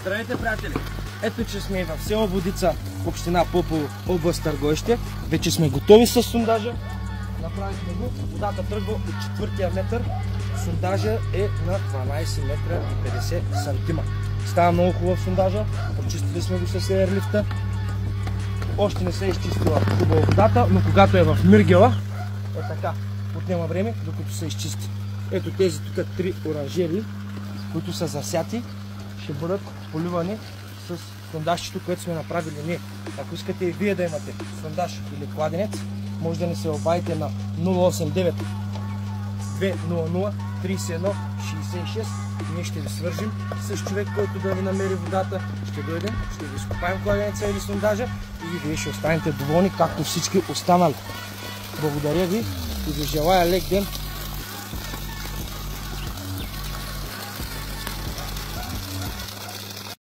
Здравейте, приятели! Ето, че сме в село Водица, община Попово, област Търговище. Вече сме готови с сондажа. Направихме го. Водата тръгва от 4-тия метър. Сондажа е на 12 метра и 50 сантима. Става много хубав сондажа. Почистили сме го с ейрлифта. Още не се е изчистила хубаво водата, но когато е в миргела, е така. Отнема време, докато се изчисти. Ето тези тук 3 оранжери, които са засяти, ще бъдат поливани с сондажчето, което сме направили ние. Ако искате и вие да имате сондаж или кладенец, може да ни се обадите на 089 200 31 66. Ние ще ви свържим с човек, който да ви намери водата. Ще дойдем, ще ви изкопаем кладенеца или сондажа и вие ще останете доволни, както всички останали. Благодаря ви и ви желая лек ден.